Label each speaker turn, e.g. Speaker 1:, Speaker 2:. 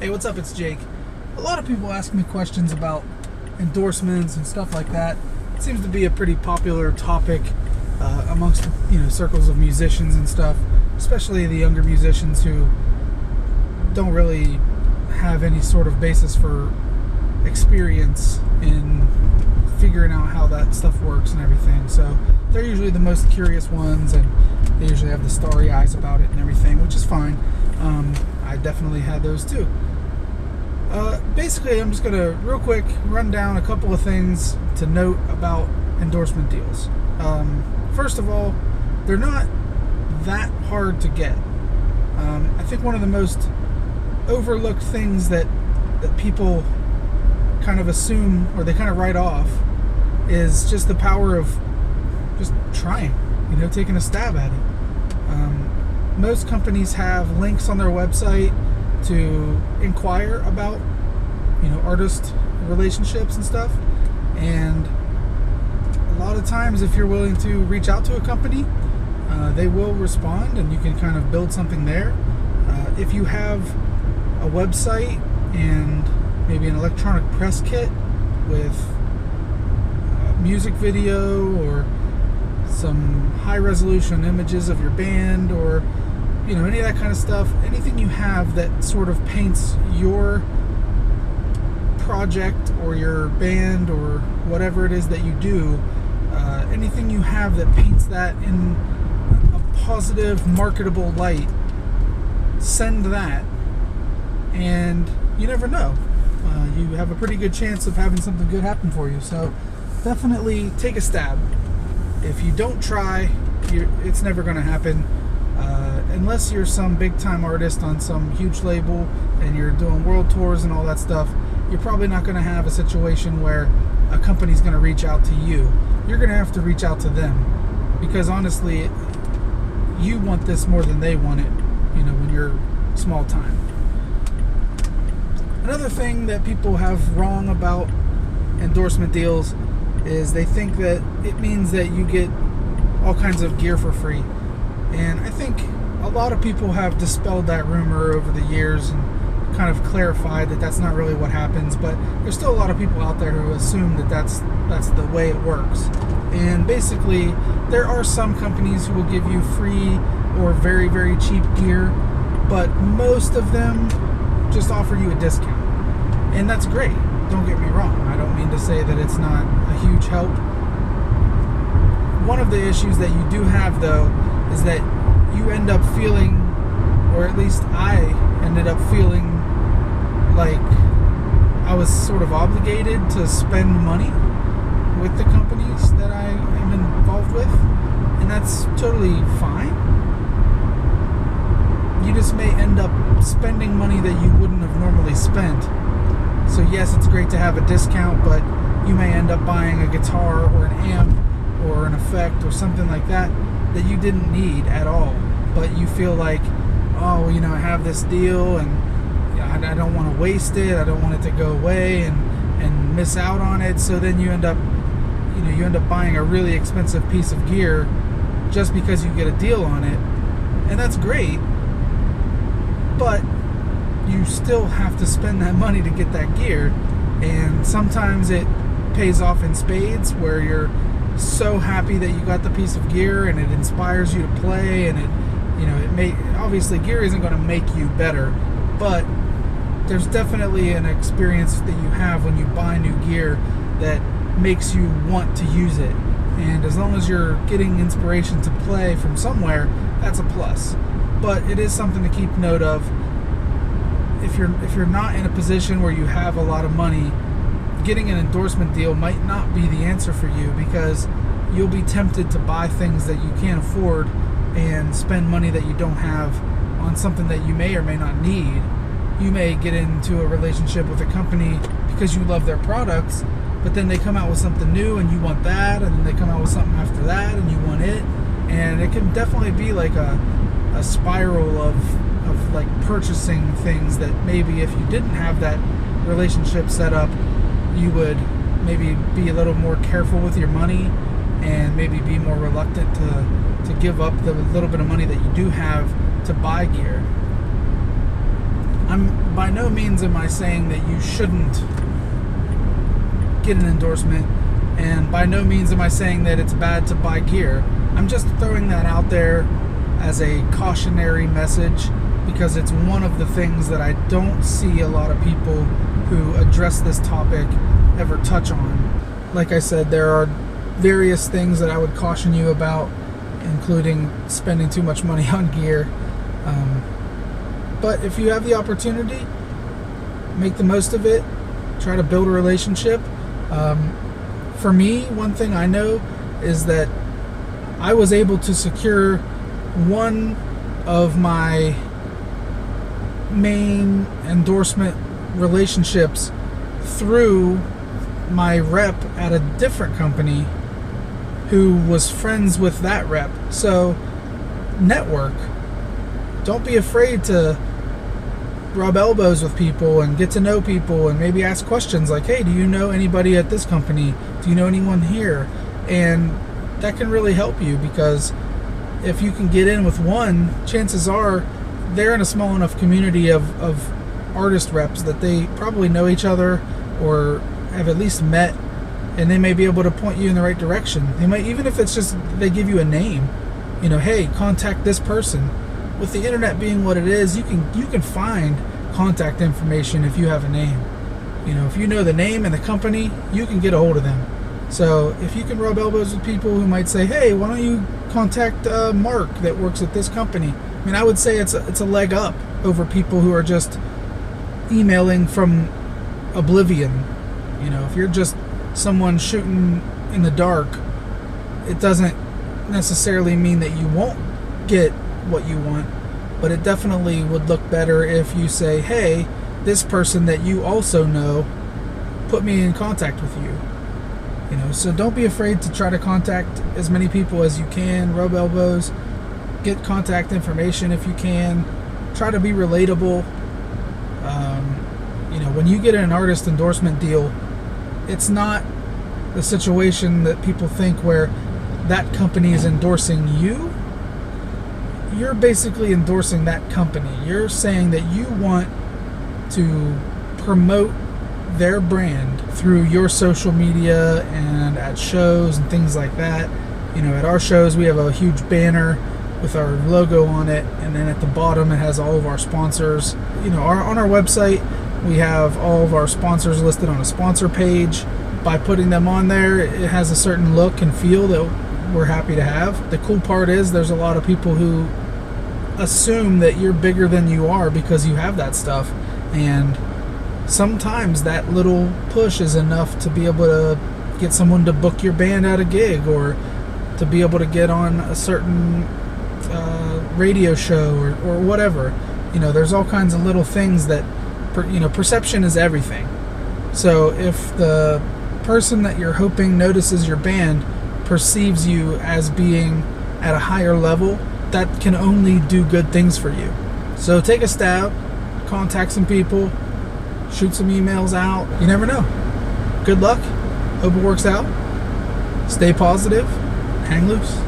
Speaker 1: Hey, what's up? It's Jake. A lot of people ask me questions about endorsements and stuff like that. It seems to be a pretty popular topic amongst circles of musicians and stuff, especially the younger musicians who don't really have any sort of basis for experience in figuring out how that stuff works and everything. So they're usually the most curious ones, and they usually have the starry eyes about it and everything, which is fine. I definitely had those too. Basically, I'm just going to real quick run down a couple of things to note about endorsement deals. First of all, they're not that hard to get. I think one of the most overlooked things that people kind of assume, or they kind of write off, is just the power of just trying, taking a stab at it. Most companies have links on their website to inquire about artist relationships and stuff, and a lot of times if you're willing to reach out to a company, they will respond and you can kind of build something there. If you have a website and maybe an electronic press kit with music video or some high resolution images of your band, or any of that kind of stuff, anything you have that sort of paints your project or your band or whatever it is that you do, anything you have that paints that in a positive, marketable light, send that, and you never know. You have a pretty good chance of having something good happen for you. So definitely take a stab. If you don't try, it's never going to happen. Unless you're some big-time artist on some huge label and you're doing world tours and all that stuff, you're probably not going to have a situation where a company's going to reach out to you. You're going to have to reach out to them, because honestly, you want this more than they want it, when you're small time. Another thing that people have wrong about endorsement deals is they think that it means that you get all kinds of gear for free. And I think a lot of people have dispelled that rumor over the years and kind of clarified that that's not really what happens, but there's still a lot of people out there who assume that that's the way it works. And basically, there are some companies who will give you free or very, very cheap gear, but most of them just offer you a discount. And that's great, don't get me wrong. I don't mean to say that it's not a huge help. One of the issues that you do have, though, is that you end up feeling, or at least I ended up feeling, like I was sort of obligated to spend money with the companies that I am involved with, and that's totally fine. You just may end up spending money that you wouldn't have normally spent. So yes, it's great to have a discount, but you may end up buying a guitar or an amp or an effect or something like that you didn't need at all, but you feel like, I have this deal and I don't want to waste it, I don't want it to go away and miss out on it. So then you end up buying a really expensive piece of gear just because you get a deal on it, and that's great, but you still have to spend that money to get that gear. And sometimes it pays off in spades, where you're so happy that you got the piece of gear and it inspires you to play, and obviously gear isn't going to make you better, but there's definitely an experience that you have when you buy new gear that makes you want to use it. And as long as you're getting inspiration to play from somewhere, that's a plus. But it is something to keep note of. If you're not in a position where you have a lot of money, getting an endorsement deal might not be the answer for you, because you'll be tempted to buy things that you can't afford and spend money that you don't have on something that you may or may not need. You may get into a relationship with a company because you love their products, but then they come out with something new and you want that, and then they come out with something after that and you want it, and it can definitely be like a spiral of like purchasing things that maybe if you didn't have that relationship set up, you would maybe be a little more careful with your money and maybe be more reluctant to give up the little bit of money that you do have to buy gear. By no means am I saying that you shouldn't get an endorsement, and by no means am I saying that it's bad to buy gear. I'm just throwing that out there as a cautionary message, because it's one of the things that I don't see a lot of people who address this topic ever touch on. Like I said, there are various things that I would caution you about, including spending too much money on gear. But if you have the opportunity, make the most of it. Try to build a relationship. For me, one thing I know is that I was able to secure one of my main endorsement relationships through my rep at a different company who was friends with that rep. So, network. Don't be afraid to rub elbows with people and get to know people and maybe ask questions like, hey, do you know anybody at this company? Do you know anyone here? And that can really help you, because if you can get in with one, chances are they're in a small enough community of artist reps that they probably know each other or have at least met, and they may be able to point you in the right direction. They might, even if it's just they give you a name, hey, contact this person. With the internet being what it is, you can find contact information if you have a name. If you know the name and the company, you can get a hold of them. So if you can rub elbows with people who might say, hey, why don't you contact Mark that works at this company? I would say it's a leg up over people who are just emailing from oblivion. If you're just someone shooting in the dark, it doesn't necessarily mean that you won't get what you want, but it definitely would look better if you say, hey, this person that you also know, put me in contact with you. So don't be afraid to try to contact as many people as you can, rub elbows, get contact information if you can, try to be relatable. When you get an artist endorsement deal, it's not the situation that people think where that company is endorsing you. You're basically endorsing that company. You're saying that you want to promote their brand through your social media and at shows and things like that. At our shows we have a huge banner with our logo on it, and then at the bottom it has all of our sponsors. On our website we have all of our sponsors listed on a sponsor page. By putting them on there, it has a certain look and feel that we're happy to have. The cool part is there's a lot of people who assume that you're bigger than you are because you have that stuff, and sometimes that little push is enough to be able to get someone to book your band at a gig, or to be able to get on a certain radio show or whatever. There's all kinds of little things that perception is everything. So if the person that you're hoping notices your band perceives you as being at a higher level, that can only do good things for you. So take a stab, contact some people, shoot some emails out. You never know. Good luck. Hope it works out. Stay positive. Hang loose.